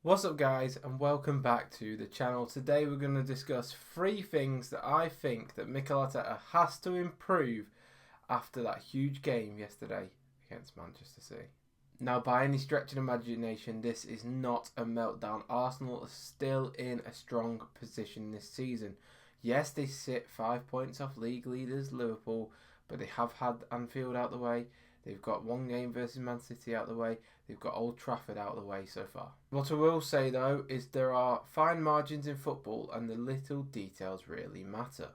What's up guys and welcome back to the channel. Today we're going to discuss 3 things that I think that Mikel Arteta has to improve after that huge game yesterday against Manchester City. Now by any stretch of imagination this is not a meltdown. Arsenal are still in a strong position this season. Yes, they sit 5 points off league leaders Liverpool, but they have had Anfield out the way. They've got one game versus Man City out the way. They've got Old Trafford out the way so far. What I will say though is there are fine margins in football and the little details really matter.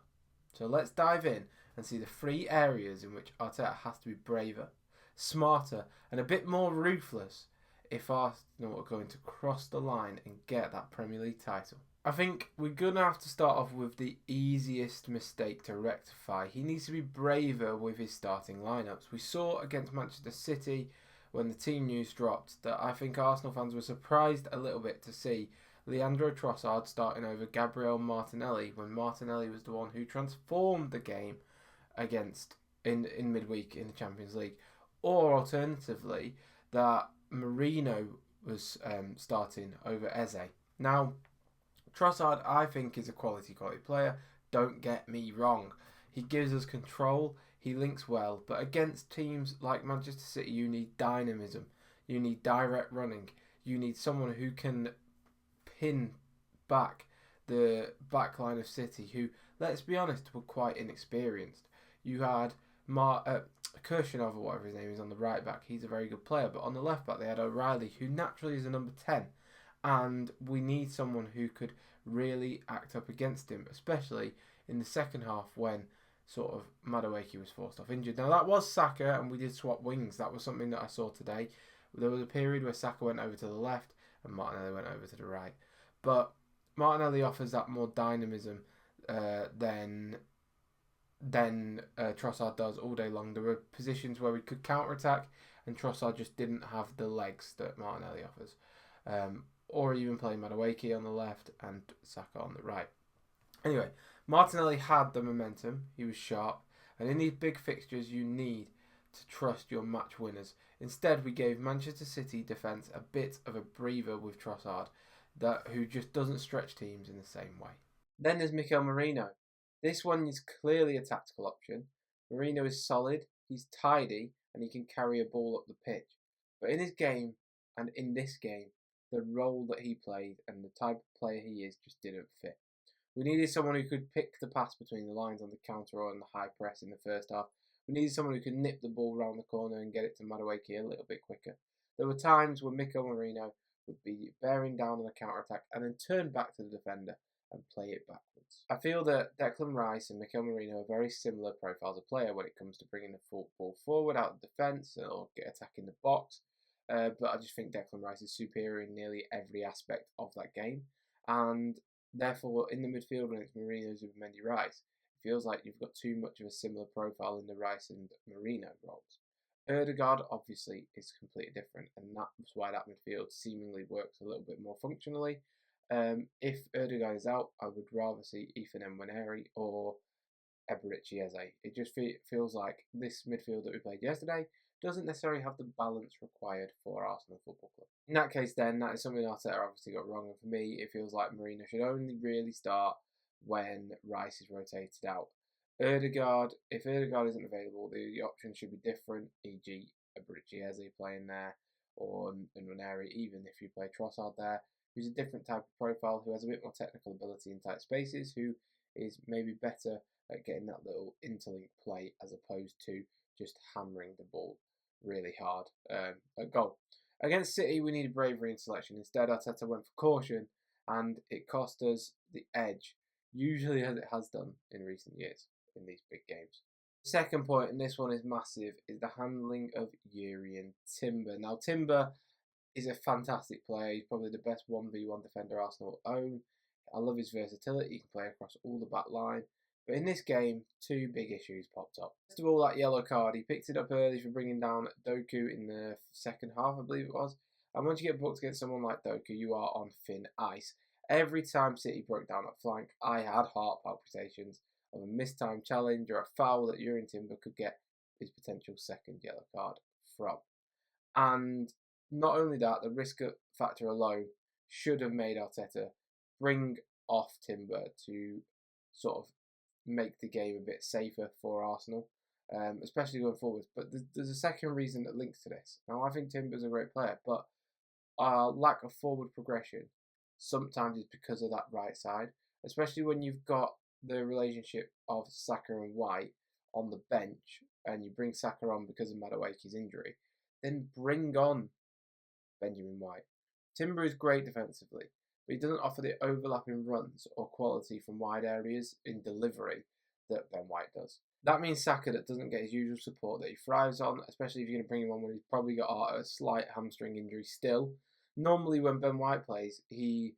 So let's dive in and see the 3 areas in which Arteta has to be braver, smarter and a bit more ruthless if Arsenal are going to cross the line and get that Premier League title. I think we're going to have to start off with the easiest mistake to rectify. He needs to be braver with his starting lineups. We saw against Manchester City when the team news dropped that I think Arsenal fans were surprised a little bit to see Leandro Trossard starting over Gabriel Martinelli when Martinelli was the one who transformed the game against in midweek in the Champions League. Or alternatively, that Merino was starting over Eze. Now, Trossard, I think, is a quality player. Don't get me wrong. He gives us control. He links well. But against teams like Manchester City, you need dynamism. You need direct running. You need someone who can pin back the backline of City, who, let's be honest, were quite inexperienced. You had Kirshenov, or whatever his name is, on the right back. He's a very good player. But on the left back, they had O'Reilly, who naturally is a number 10. And we need someone who could really act up against him, especially in the second half when sort of Madueke was forced off injured. Now that was Saka and we did swap wings. That was something that I saw today. There was a period where Saka went over to the left and Martinelli went over to the right. But Martinelli offers that more dynamism than Trossard does all day long. There were positions where we could counter-attack and Trossard just didn't have the legs that Martinelli offers. Or even playing Madueke on the left and Saka on the right. Anyway, Martinelli had the momentum, he was sharp, and in these big fixtures you need to trust your match winners. Instead, we gave Manchester City defence a bit of a breather with Trossard, who just doesn't stretch teams in the same way. Then there's Mikel Merino. This one is clearly a tactical option. Merino is solid, he's tidy, and he can carry a ball up the pitch. But in his game, and in this game, the role that he played and the type of player he is just didn't fit. We needed someone who could pick the pass between the lines on the counter or on the high press in the first half. We needed someone who could nip the ball round the corner and get it to Madueke a little bit quicker. There were times when Mikel Merino would be bearing down on the counter-attack and then turn back to the defender and play it backwards. I feel that Declan Rice and Mikel Merino are very similar profiles of player when it comes to bringing the ball forward out of defence or attacking the box. But I just think Declan Rice is superior in nearly every aspect of that game. And therefore, in the midfield, when it's Merino, Zubimendi, Rice, it feels like you've got too much of a similar profile in the Rice and Merino roles. Ødegaard, obviously, is completely different, and that's why that midfield seemingly works a little bit more functionally. If Ødegaard is out, I would rather see Ethan Nwaneri or Eberechi Eze. It just feels like this midfield that we played yesterday doesn't necessarily have the balance required for Arsenal Football Club. In that case then, that is something Arteta obviously got wrong, and for me it feels like Merino should only really start when Rice is rotated out. If Ødegaard isn't available, the options should be different, e.g. Eberechi Eze playing there, or Nwaneri, even if you play Trossard there, who's a different type of profile, who has a bit more technical ability in tight spaces, who is maybe better at getting that little interlink play as opposed to just hammering the ball really hard at goal. Against City, we needed bravery in selection. Instead, Arteta went for caution, and it cost us the edge, usually as it has done in recent years in these big games. Second point, and this one is massive, is the handling of Jurrien Timber. Now, Timber is a fantastic player. He's probably the best 1v1 defender Arsenal own. I love his versatility. He can play across all the back line. But in this game, 2 big issues popped up. First of all, that yellow card. He picked it up early for bringing down Doku in the second half, I believe it was. And once you get booked against someone like Doku, you are on thin ice. Every time City broke down that flank, I had heart palpitations of a mistimed challenge or a foul that Jurrien Timber could get his potential second yellow card from. And not only that, the risk factor alone should have made Arteta bring off Timber to sort of make the game a bit safer for Arsenal, especially going forwards. But there's a second reason that links to this. Now, I think Timber's a great player, but our lack of forward progression sometimes is because of that right side, especially when you've got the relationship of Saka and White on the bench, and you bring Saka on because of Madueke's injury, then bring on Benjamin White. Timber is great defensively, but he doesn't offer the overlapping runs or quality from wide areas in delivery that Ben White does. That means Saka that doesn't get his usual support that he thrives on, especially if you're going to bring him on when he's probably got a slight hamstring injury still. Normally when Ben White plays, he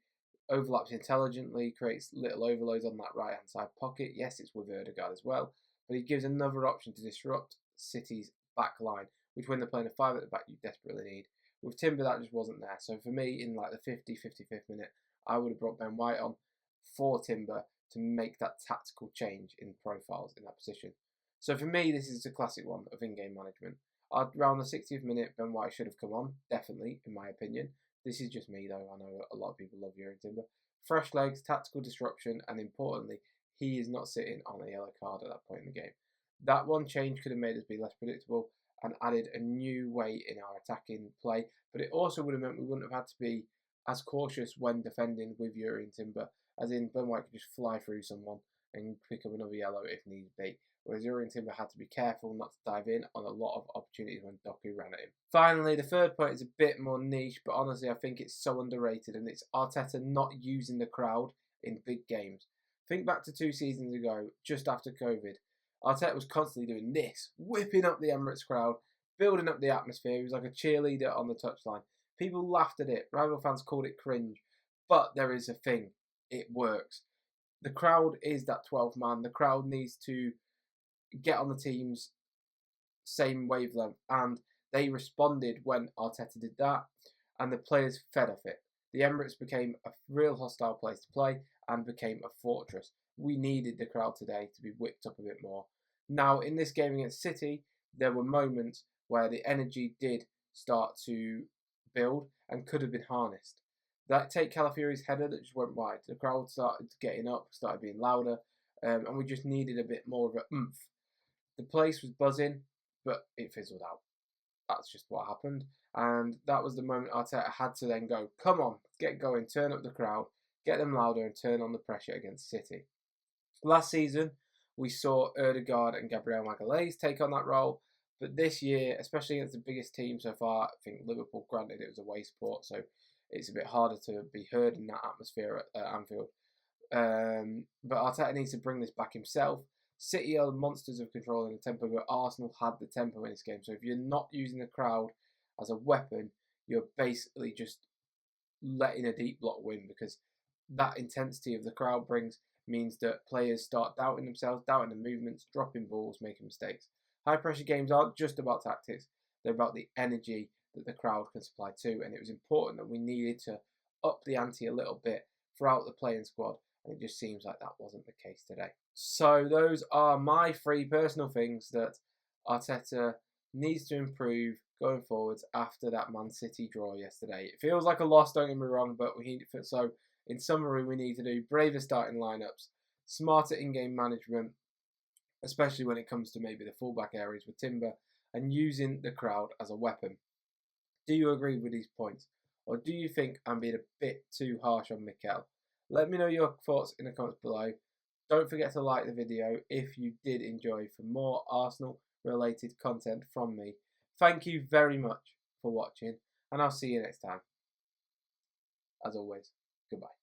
overlaps intelligently, creates little overloads on that right-hand side pocket. Yes, it's with Ødegaard as well, but he gives another option to disrupt City's back line, which when they're playing a 5 at the back, you desperately need. With Timber, that just wasn't there. So for me, in like the 55th minute, I would have brought Ben White on for Timber to make that tactical change in profiles in that position. So for me, this is a classic one of in-game management. Around the 60th minute, Ben White should have come on, definitely, in my opinion. This is just me, though. I know a lot of people love Jurgen Timber. Fresh legs, tactical disruption, and importantly, he is not sitting on a yellow card at that point in the game. That one change could have made us be less predictable and added a new way in our attacking play, but it also would have meant we wouldn't have had to be as cautious when defending with Jurgen Timber, as in Ben White could just fly through someone and pick up another yellow if need be, whereas Jurgen Timber had to be careful not to dive in on a lot of opportunities when Doku ran at him. Finally, the third point is a bit more niche, but honestly I think it's so underrated, and it's Arteta not using the crowd in big games. Think back to 2 seasons ago, just after COVID. Arteta was constantly doing this, whipping up the Emirates crowd, building up the atmosphere. He was like a cheerleader on the touchline. People laughed at it. Rival fans called it cringe. But there is a thing. It works. The crowd is that 12th man. The crowd needs to get on the team's same wavelength. And they responded when Arteta did that. And the players fed off it. The Emirates became a real hostile place to play and became a fortress. We needed the crowd today to be whipped up a bit more. Now, in this game against City, there were moments where the energy did start to build and could have been harnessed. Take Calafiori's header that just went wide. The crowd started getting up, started being louder, and we just needed a bit more of an oomph. The place was buzzing, but it fizzled out. That's just what happened. And that was the moment Arteta had to then go, come on, get going, turn up the crowd, get them louder and turn on the pressure against City. Last season, we saw Ødegaard and Gabriel Magalhaes take on that role. But this year, especially against the biggest team so far, I think Liverpool, granted it was away sport, so it's a bit harder to be heard in that atmosphere at Anfield. But Arteta needs to bring this back himself. City are monsters of controlling the tempo, but Arsenal had the tempo in this game. So if you're not using the crowd as a weapon, you're basically just letting a deep block win, because that intensity of the crowd means that players start doubting themselves, doubting the movements, dropping balls, making mistakes. High pressure games aren't just about tactics, they're about the energy that the crowd can supply too, and it was important that we needed to up the ante a little bit throughout the playing squad, and it just seems like that wasn't the case today. So those are my 3 personal things that Arteta needs to improve going forwards after that Man City draw yesterday. It feels like a loss, don't get me wrong, but in summary, we need to do braver starting lineups, smarter in-game management, especially when it comes to maybe the fullback areas with Timber, and using the crowd as a weapon. Do you agree with these points? Or do you think I'm being a bit too harsh on Mikel? Let me know your thoughts in the comments below. Don't forget to like the video if you did enjoy for more Arsenal related content from me. Thank you very much for watching, and I'll see you next time. As always, goodbye.